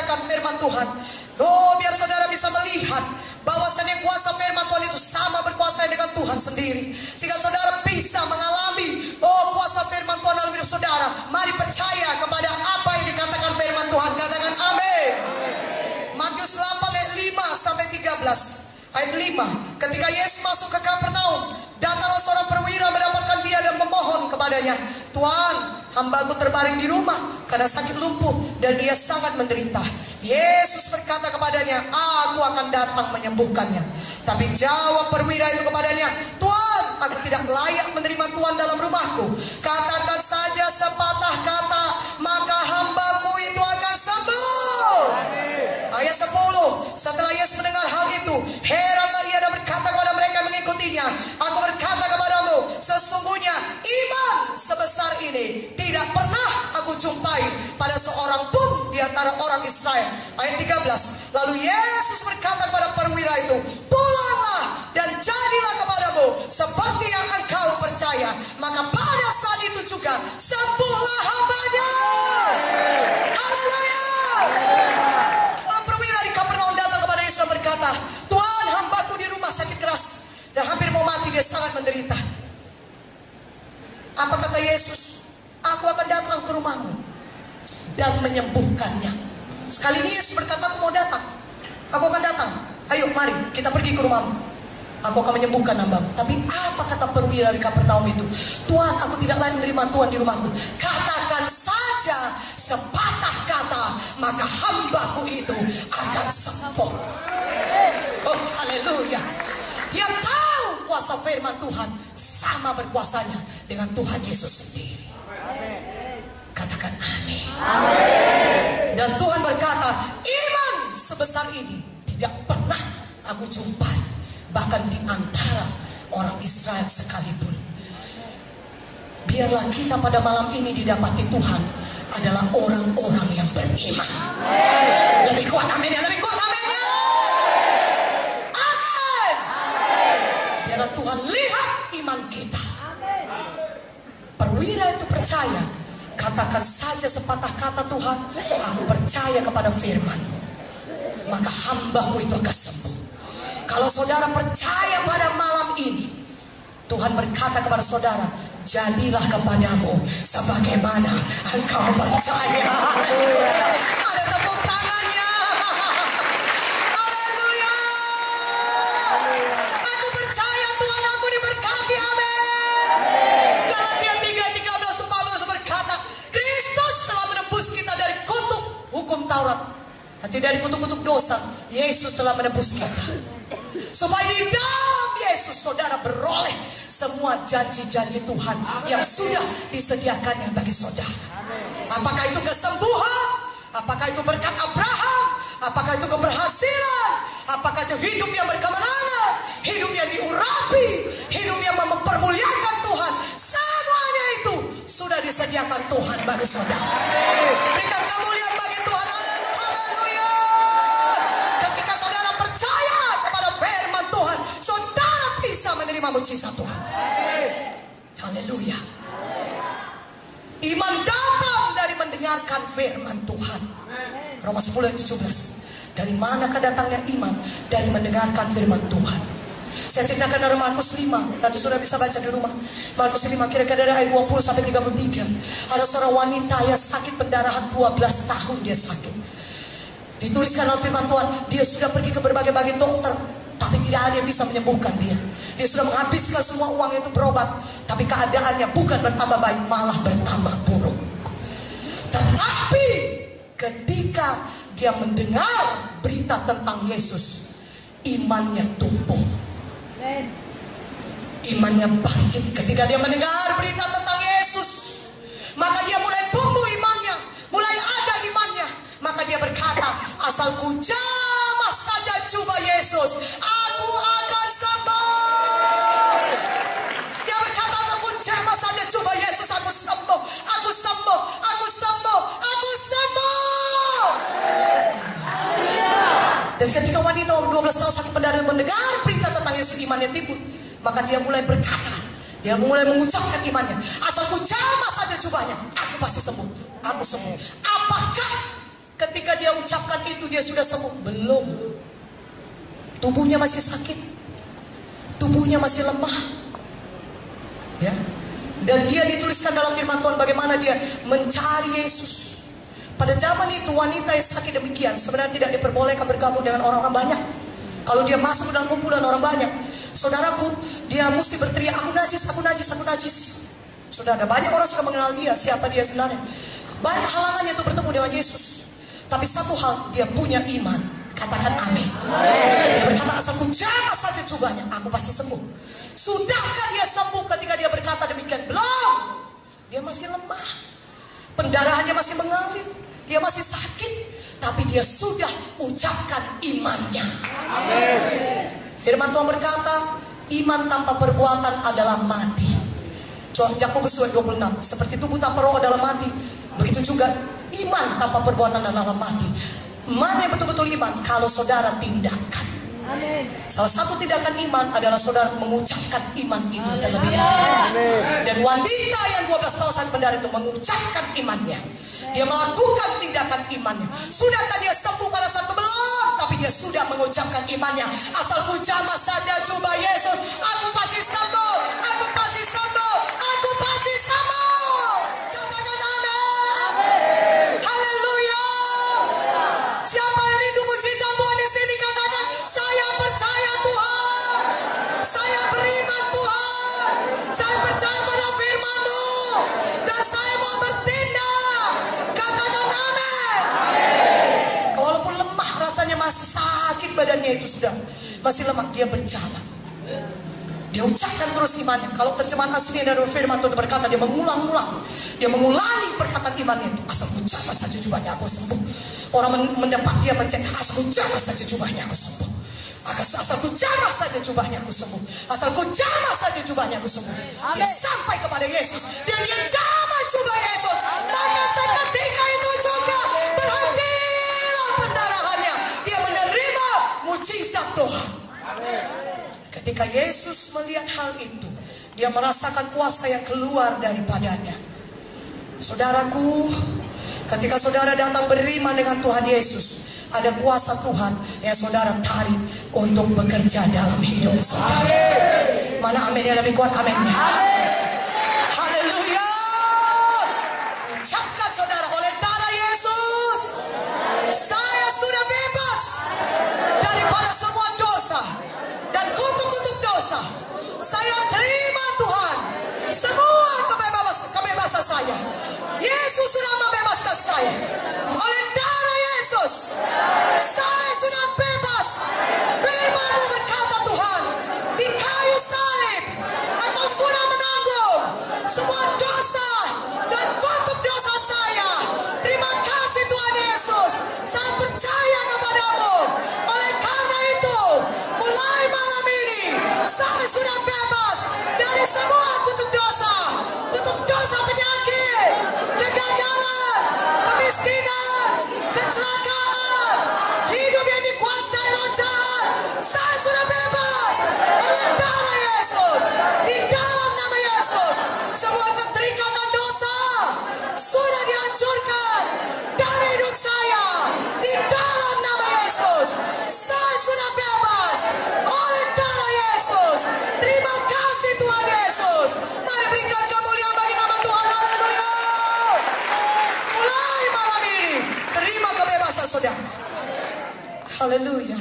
mendengarkan firman Tuhan. Oh, biar saudara bisa melihat bahwasannya kuasa firman Tuhan itu sama berkuasa dengan Tuhan sendiri, sehingga saudara bisa mengalami kuasa firman Tuhan dalam hidup saudara. Mari percaya kepada apa yang dikatakan firman Tuhan. Katakan amin. Matius 8 ayat 5 sampai 13. Ayat 5, ketika Yesus masuk ke Kapernaum, datanglah seorang perwira mendapatkan dia dan memohon kepadanya, "Tuhan, hambaku terbaring di rumah karena sakit lumpuh dan ia sangat menderita." Yesus berkata kepadanya, "Aku akan datang menyembuhkannya." Tapi jawab perwira itu kepadanya, "Tuhan, aku tidak layak menerima Tuhan dalam rumahku. Katakan saja sepatah kata, maka hambaku itu akan sembuh." Ayat 10, setelah Yesus mendengar hal itu, heranlah ia dan berkata kepada mereka yang mengikutinya, "Aku berkata kepadamu, sesungguhnya iman sebesar ini tidak pernah aku jumpai pada seorang pun di antara orang Israel." Ayat 13, lalu Yesus berkata kepada perwira itu, "Pulanglah dan jadilah kepadamu seperti yang engkau percaya." Maka pada saat itu juga sembuhlah hambanya. Haleluya. Perwira di Kapernaum datang kepada Yesus dan berkata, "Tuhan, hambaku di rumah sakit keras dan hampir mau mati, dia sangat menderita." Apa kata Yesus? "Aku akan datang ke rumahmu dan menyembuhkannya." Sekali ini Yesus berkata, "Aku mau datang, aku akan datang. Ayo mari kita pergi ke rumahmu, aku akan menyembuhkan hambamu." Tapi apa kata perwira di Kapernaum itu? "Tuhan, aku tidak layak menerima Tuhan di rumahku. Katakan saja sepatah kata, maka hambaku itu akan sembuh." Oh, haleluya. Dia tahu kuasa firman Tuhan sama berkuasanya dengan Tuhan Yesus sendiri. Katakan amin. Dan Tuhan berkata, iman sebesar ini tidak pernah aku jumpai, bahkan di antara orang Israel sekalipun. Biarlah kita pada malam ini didapati Tuhan adalah orang-orang yang beriman. Lebih kuat amin ya, lebih kuat amin ya. Amin. Biarlah Tuhan lihat iman kita. Perwira itu percaya. Katakan saja sepatah kata, "Tuhan, aku percaya kepada firman-Mu, maka hambaku itu akan sembuh." Kalau saudara percaya pada malam ini, Tuhan berkata kepada saudara, "Jadilah kepadamu sebagaimana engkau percaya." Ada tepuk tangannya. Haleluya. Aku percaya Tuhan, aku diberkati. Amin. Galatia 3:13-14 berkata, Kristus telah menebus kita dari kutuk hukum Taurat, hati dari kutuk-kutuk dosa. Yesus telah menebus kita, supaya di dalam Yesus saudara beroleh semua janji-janji Tuhan yang sudah disediakannya bagi saudara. Apakah itu kesembuhan? Apakah itu berkat Abraham? Apakah itu keberhasilan? Apakah itu hidup yang berkemenangan? Hidup yang diurapi? Hidup yang mempermuliakan Tuhan? Semuanya itu sudah disediakan Tuhan bagi saudara. Berikan kemuliaan bagi Tuhan. Haleluya. Ketika saudara percaya kepada firman Tuhan, saudara bisa menerima mujizat Tuhan. Haleluya. Iman datang dari mendengarkan firman Tuhan. Roma 10 ayat 17. Dari manakah datangnya iman? Dari mendengarkan firman Tuhan. Saya ceritakan dari Markus 5. Nanti sudah bisa baca di rumah. Markus 5 kira-kira dari ayat 20 sampai 33. Ada seorang wanita yang sakit pendarahan 12 tahun dia sakit. Dituliskan dalam firman Tuhan, dia sudah pergi ke berbagai-bagai dokter, tapi tidak ada yang bisa menyembuhkan dia. Dia sudah menghabiskan semua uang itu berobat, tapi keadaannya bukan bertambah baik, malah bertambah buruk. Tetapi ketika dia mendengar berita tentang Yesus, imannya tumbuh, imannya bangkit. Ketika dia mendengar berita tentang Yesus, maka dia mulai tumbuh imannya, mulai ada imannya. Maka dia berkata, "Asal ku jamah saja jubah Yesus, aku akan sembuh." Dia berkata, "Asal ku jamah saja jubah Yesus, aku sembuh, aku sembuh, aku sembuh, aku sembuh." Dan ketika wanita 12 tahun sakit pendarahan mendengar berita tentang Yesus, imannya timbul. Maka dia mulai berkata, dia mulai mengucapkan imannya, "Asal ku jamah saja jubahnya, aku pasti sembuh, aku sembuh." Apakah ketika dia ucapkan itu dia sudah sembuh? Belum. Tubuhnya masih sakit. Tubuhnya masih lemah. Ya. Dan dia dituliskan dalam firman Tuhan bagaimana dia mencari Yesus. Pada zaman itu wanita yang sakit demikian sebenarnya tidak diperbolehkan bergabung dengan orang-orang banyak. Kalau dia masuk dalam kumpulan orang banyak, saudaraku, dia mesti berteriak, aku najis, aku najis, aku najis. Saudara, banyak orang sudah mengenal dia, siapa dia sebenarnya. Banyak halangannya untuk bertemu dengan Yesus. Tapi satu hal, dia punya iman. Katakan amin. Dia berkata, asal ku jamah saja jubahnya, aku pasti sembuh. Sudahkah dia sembuh ketika dia berkata demikian? Belum. Dia masih lemah. Pendarahannya masih mengalir. Dia masih sakit. Tapi dia sudah ucapkan imannya. Amin. Firman Tuhan berkata, iman tanpa perbuatan adalah mati. Yakobus 2:26. Seperti tubuh tanpa roh adalah mati, begitu juga iman tanpa perbuatan adalah mati. Mana yang betul-betul iman? Kalau saudara tindakan. Amin. Salah satu tindakan iman adalah saudara mengucapkan iman itu terlebih dahulu. Dan wanita yang 12 tahun sakit pendarahan itu mengucapkan imannya. Dia melakukan tindakan imannya. Sudahkah dia sembuh pada saat itu? Belum. Tapi dia sudah mengucapkan imannya. Asal ku jamah saja jubah Yesus, aku pasti sembuh. Aku pasti sembuh. Aku pasti sembuh. Katakan amin. Haleluya. Siapa yang rindu mujizat Tuhan di sini? Katakan, saya percaya Tuhan. Saya beriman Tuhan. Saya percaya pada firman-Mu. Dan saya mau bertindak. Katakan amin. Walaupun lemah rasanya, masih sakit badannya itu sudah. Masih lemah, dia berjalan. Dia ucapkan terus imannya. Kalau terjemahan aslinya dari firman Tuhan berkata, dia mengulang-ulang. Dia mengulangi perkataan imannya itu. Asal ku jamah saja jubahnya, aku sembuh. Orang mendepak dia mencet, asal ku jamah saja jubahnya, aku sembuh. Asal ku jamah saja jubahnya, aku sembuh. Asal ku jamah saja jubahnya, aku sembuh. Dia sampai kepada Yesus. Dan dia jamah jubah Yesus. Maka seketika itu juga berhentilah pendarahannya. Dia menerima mujizat Tuhan. Ketika Yesus melihat hal itu, dia merasakan kuasa yang keluar daripadanya. Saudaraku, ketika saudara datang beriman dengan Tuhan Yesus, ada kuasa Tuhan yang saudara tarik untuk bekerja dalam hidup saudara. Mana amin yang lebih kuat aminnya? Haleluya. Ucapkan saudara, oleh darah Yesus saya sudah bebas daripada semua dosa dan kutuk-kutuk dosa. Saya terima Tuhan semua kebebasan saya. Yesus sudah membebaskan saya. Oleh darah Yesus saya sudah bebas. Firman-Mu berkata Tuhan, di kayu salib Engkau sudah menanggung semua dosa dan kutuk dosa saya. Terima kasih Tuhan Yesus. Saya percaya kepada-Mu. Oleh karena itu, mulai malam ini saya sudah bebas dari semua kutuk dosa penyakit, kegagalan, kemiskinan, kecelakaan, hidup yang dikuasai roh jahat. Saya sudah bebas oleh darah Yesus. Di dalam nama Yesus, semua keterikatan dosa sudah dihancurkan dari hidup saya. Di dalam nama Yesus, saya sudah bebas oleh darah Yesus. Terima kasih Tuhan Yesus. Mari berikan kemuliaan bagi nama Tuhan. Haleluya. Mulai malam ini terima kebebasan saudara. Haleluya.